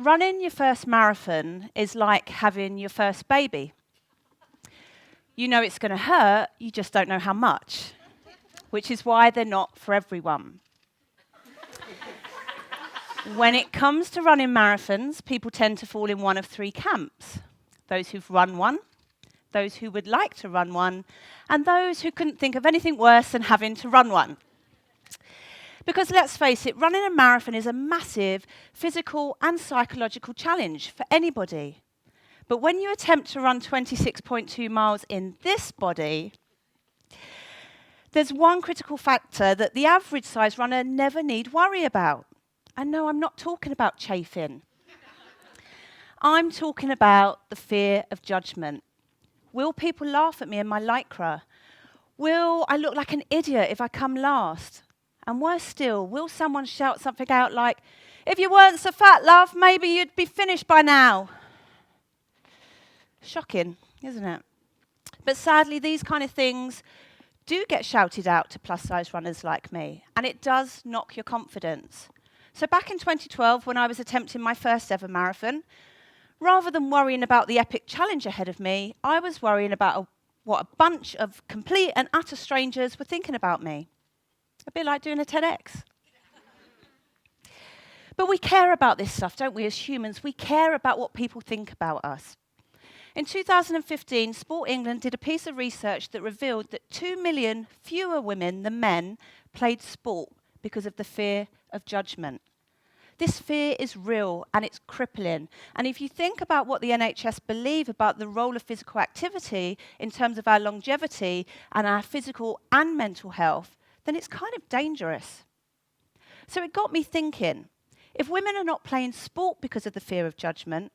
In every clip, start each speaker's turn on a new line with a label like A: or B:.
A: Running your first marathon is like having your first baby. You know it's going to hurt, you just don't know how much, which is why they're not for everyone. When it comes to running marathons, people tend to fall in one of three camps. Those who've run one, those who would like to run one, and those who couldn't think of anything worse than having to run one. Because let's face it, running a marathon is a massive physical and psychological challenge for anybody. But when you attempt to run 26.2 miles in this body, there's one critical factor that the average size runner never need worry about. And no, I'm not talking about chafing. I'm talking about the fear of judgment. Will people laugh at me in my lycra? Will I look like an idiot if I come last? And worse still, will someone shout something out like, "If you weren't so fat, love, maybe you'd be finished by now"? Shocking, isn't it? But sadly, these kind of things do get shouted out to plus-size runners like me, and it does knock your confidence. So back in 2012, when I was attempting my first ever marathon, rather than worrying about the epic challenge ahead of me, I was worrying about what a bunch of complete and utter strangers were thinking about me. A bit like doing a TEDx. But we care about this stuff, don't we, as humans? We care about what people think about us. In 2015, Sport England did a piece of research that revealed that 2 million fewer women than men played sport because of the fear of judgment. This fear is real and it's crippling. And if you think about what the NHS believe about the role of physical activity in terms of our longevity and our physical and mental health, then it's kind of dangerous. So it got me thinking, if women are not playing sport because of the fear of judgment,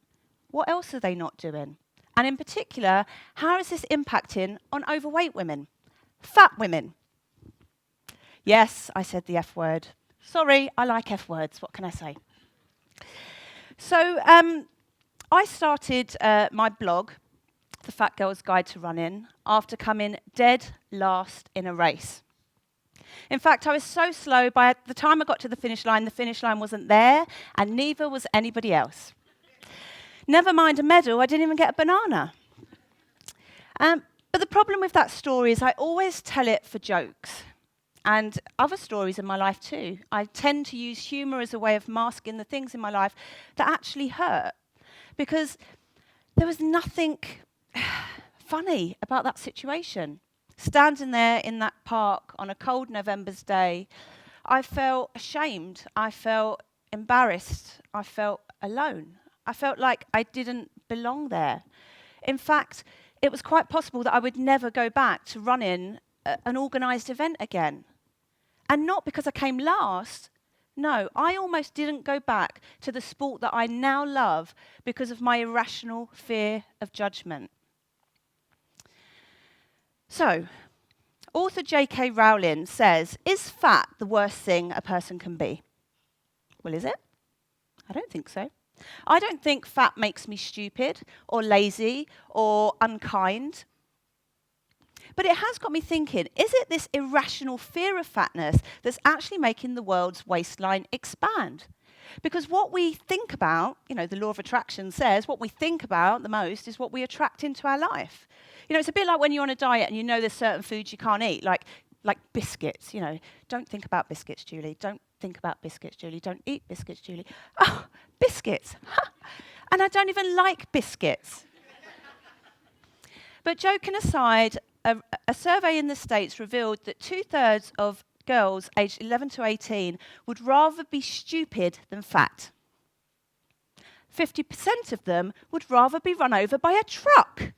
A: what else are they not doing? And in particular, how is this impacting on overweight women? Fat women. Yes, I said the F word. Sorry, I like F words, what can I say? So I started my blog, The Fat Girl's Guide to Running, after coming dead last in a race. In fact, I was so slow, by the time I got to the finish line wasn't there, and neither was anybody else. Never mind a medal, I didn't even get a banana. But the problem with that story is I always tell it for jokes. And other stories in my life too. I tend to use humour as a way of masking the things in my life that actually hurt. Because there was nothing funny about that situation. Standing there in that park on a cold November's day, I felt ashamed, I felt embarrassed, I felt alone. I felt like I didn't belong there. In fact, it was quite possible that I would never go back to running an organised event again. And not because I came last. No, I almost didn't go back to the sport that I now love because of my irrational fear of judgment. So, author J.K. Rowling says, is fat the worst thing a person can be? Well, is it? I don't think so. I don't think fat makes me stupid or lazy or unkind. But it has got me thinking, is it this irrational fear of fatness that's actually making the world's waistline expand? Because what we think about, the law of attraction says, what we think about the most is what we attract into our life. It's a bit like when you're on a diet and you know there's certain foods you can't eat, like biscuits. Don't think about biscuits, Julie. Don't think about biscuits, Julie. Don't eat biscuits, Julie. Oh, biscuits. And I don't even like biscuits. But joking aside, a survey in the States revealed that 2/3 of girls aged 11 to 18 would rather be stupid than fat. 50% of them would rather be run over by a truck.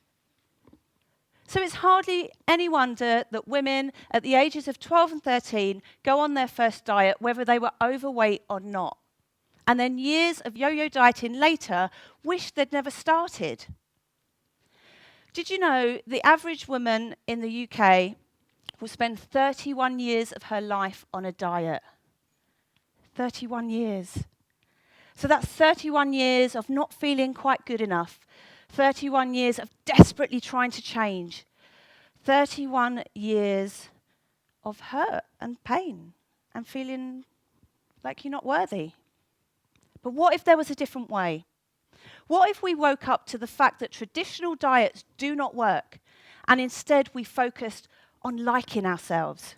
A: So it's hardly any wonder that women at the ages of 12 and 13 go on their first diet, whether they were overweight or not. And then years of yo-yo dieting later, wish they'd never started. Did you know the average woman in the UK will spend 31 years of her life on a diet? 31 years. So that's 31 years of not feeling quite good enough. 31 years of desperately trying to change. 31 years of hurt and pain and feeling like you're not worthy. But what if there was a different way? What if we woke up to the fact that traditional diets do not work and instead we focused on liking ourselves?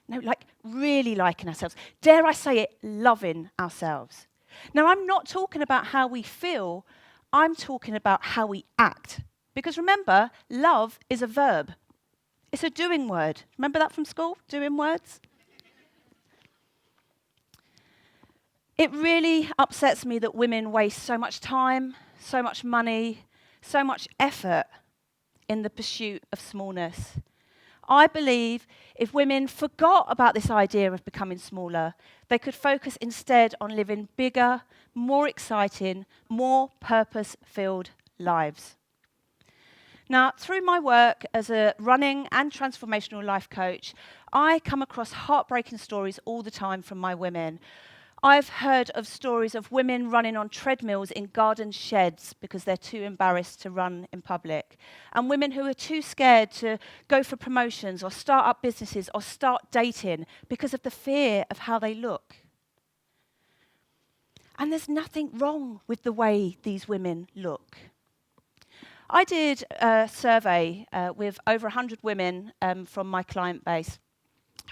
A: No, like really liking ourselves. Dare I say it, loving ourselves. Now, I'm not talking about how we feel, I'm talking about how we act. Because remember, love is a verb. It's a doing word. Remember that from school? Doing words? It really upsets me that women waste so much time, so much money, so much effort in the pursuit of smallness. I believe if women forgot about this idea of becoming smaller, they could focus instead on living bigger, more exciting, more purpose-filled lives. Now, through my work as a running and transformational life coach, I come across heartbreaking stories all the time from my women. I've heard of stories of women running on treadmills in garden sheds because they're too embarrassed to run in public, and women who are too scared to go for promotions or start up businesses or start dating because of the fear of how they look. And there's nothing wrong with the way these women look. I did a survey with over 100 women from my client base.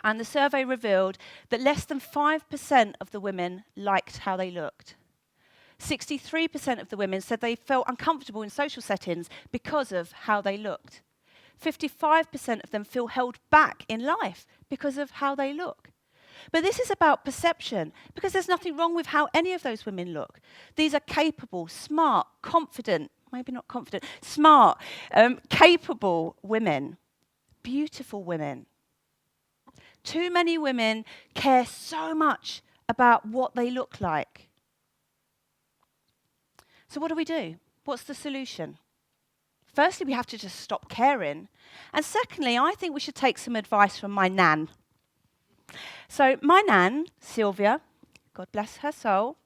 A: And the survey revealed that less than 5% of the women liked how they looked. 63% of the women said they felt uncomfortable in social settings because of how they looked. 55% of them feel held back in life because of how they look. But this is about perception, because there's nothing wrong with how any of those women look. These are capable, smart, confident, maybe not confident, smart, capable women, beautiful women. Too many women care so much about what they look like. So what do we do? What's the solution? Firstly, we have to just stop caring. And secondly, I think we should take some advice from my nan. So my nan, Sylvia, God bless her soul,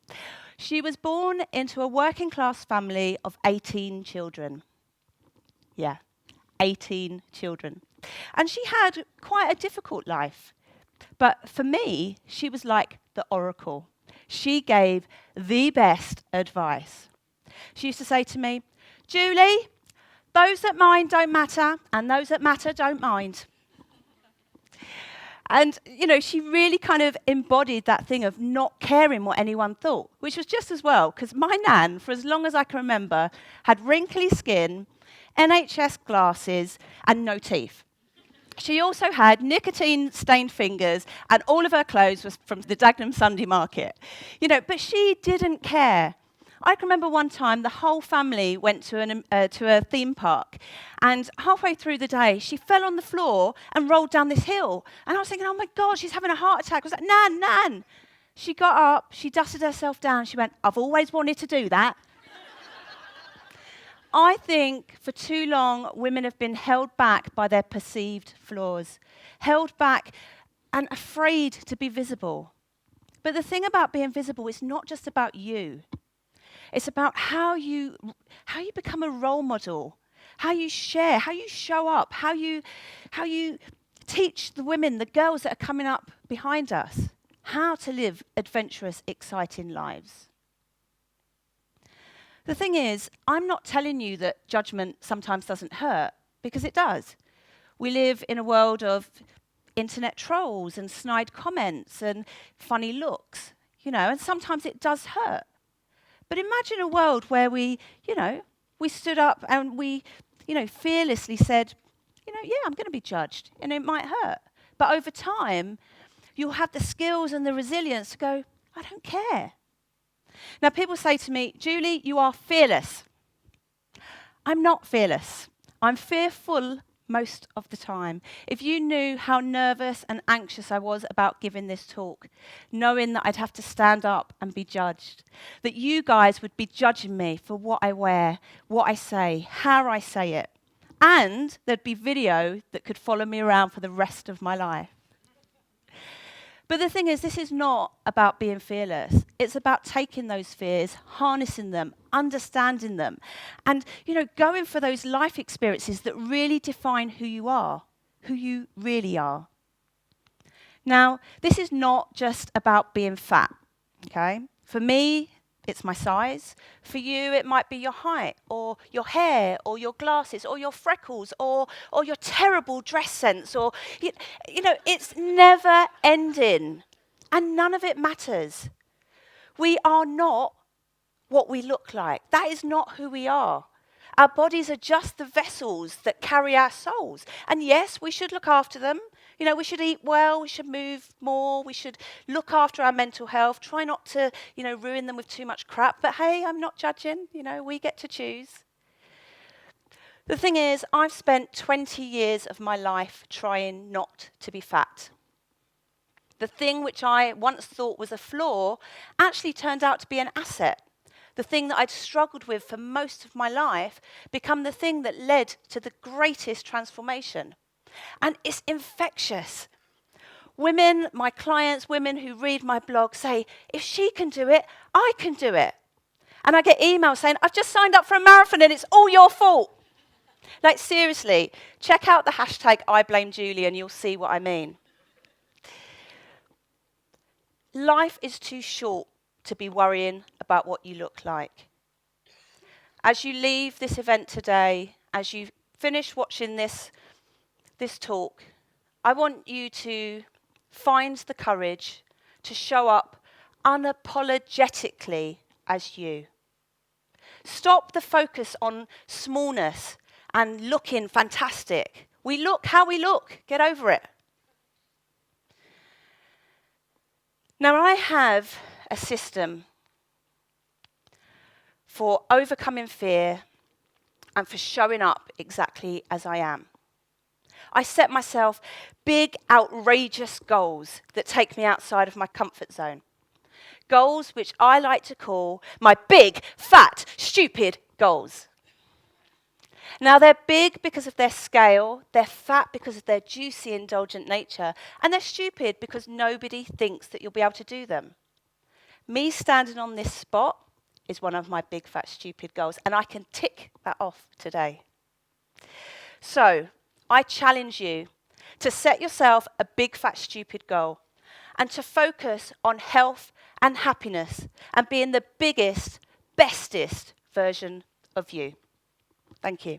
A: she was born into a working class family of 18 children. Yeah, 18 children. And she had quite a difficult life. But for me, she was like the oracle. She gave the best advice. She used to say to me, Julie, those that mind don't matter, and those that matter don't mind. And, you know, she really kind of embodied that thing of not caring what anyone thought, which was just as well, because my nan, for as long as I can remember, had wrinkly skin, NHS glasses, and no teeth. She also had nicotine-stained fingers, and all of her clothes was from the Dagenham Sunday Market. You know, but she didn't care. I can remember one time the whole family went to a theme park, and halfway through the day, she fell on the floor and rolled down this hill. And I was thinking, oh my God, she's having a heart attack. I was like, Nan, Nan. She got up, she dusted herself down, she went, I've always wanted to do that. I think for too long, women have been held back by their perceived flaws, held back and afraid to be visible. But the thing about being visible is not just about you. It's about how you become a role model, how you share, how you show up, how you teach the women, the girls that are coming up behind us, how to live adventurous, exciting lives. The thing is, I'm not telling you that judgment sometimes doesn't hurt, because it does. We live in a world of internet trolls and snide comments and funny looks, you know, and sometimes it does hurt. But imagine a world where we stood up and we, fearlessly said, yeah, I'm going to be judged, and it might hurt. But over time, you'll have the skills and the resilience to go, I don't care. Now, people say to me, Julie, you are fearless. I'm not fearless. I'm fearful most of the time. If you knew how nervous and anxious I was about giving this talk, knowing that I'd have to stand up and be judged, that you guys would be judging me for what I wear, what I say, how I say it, and there'd be video that could follow me around for the rest of my life. But the thing is, this is not about being fearless. It's about taking those fears, harnessing them, understanding them, and, going for those life experiences that really define who you are, who you really are. Now, this is not just about being fat, okay? For me, it's my size. For you, it might be your height, or your hair, or your glasses, or your freckles, or your terrible dress sense, or, you know, it's never ending. And none of it matters. We are not what we look like. That is not who we are. Our bodies are just the vessels that carry our souls. And yes, we should look after them. You know, we should eat well, we should move more, we should look after our mental health, try not to, you know, ruin them with too much crap. But hey, I'm not judging, you know, we get to choose. The thing is, I've spent 20 years of my life trying not to be fat. The thing which I once thought was a flaw actually turned out to be an asset. The thing that I'd struggled with for most of my life became the thing that led to the greatest transformation. And it's infectious. Women, my clients, women who read my blog say, if she can do it, I can do it. And I get emails saying, I've just signed up for a marathon and it's all your fault. Like, seriously, check out the hashtag #IBlameJulie and you'll see what I mean. Life is too short to be worrying about what you look like. As you leave this event today, as you finish watching this talk, I want you to find the courage to show up unapologetically as you. Stop the focus on smallness and looking fantastic. We look how we look. Get over it. Now, I have a system for overcoming fear and for showing up exactly as I am. I set myself big, outrageous goals that take me outside of my comfort zone. Goals which I like to call my big, fat, stupid goals. Now, they're big because of their scale, they're fat because of their juicy, indulgent nature, and they're stupid because nobody thinks that you'll be able to do them. Me standing on this spot is one of my big, fat, stupid goals, and I can tick that off today. So, I challenge you to set yourself a big, fat, stupid goal and to focus on health and happiness and being the biggest, bestest version of you. Thank you.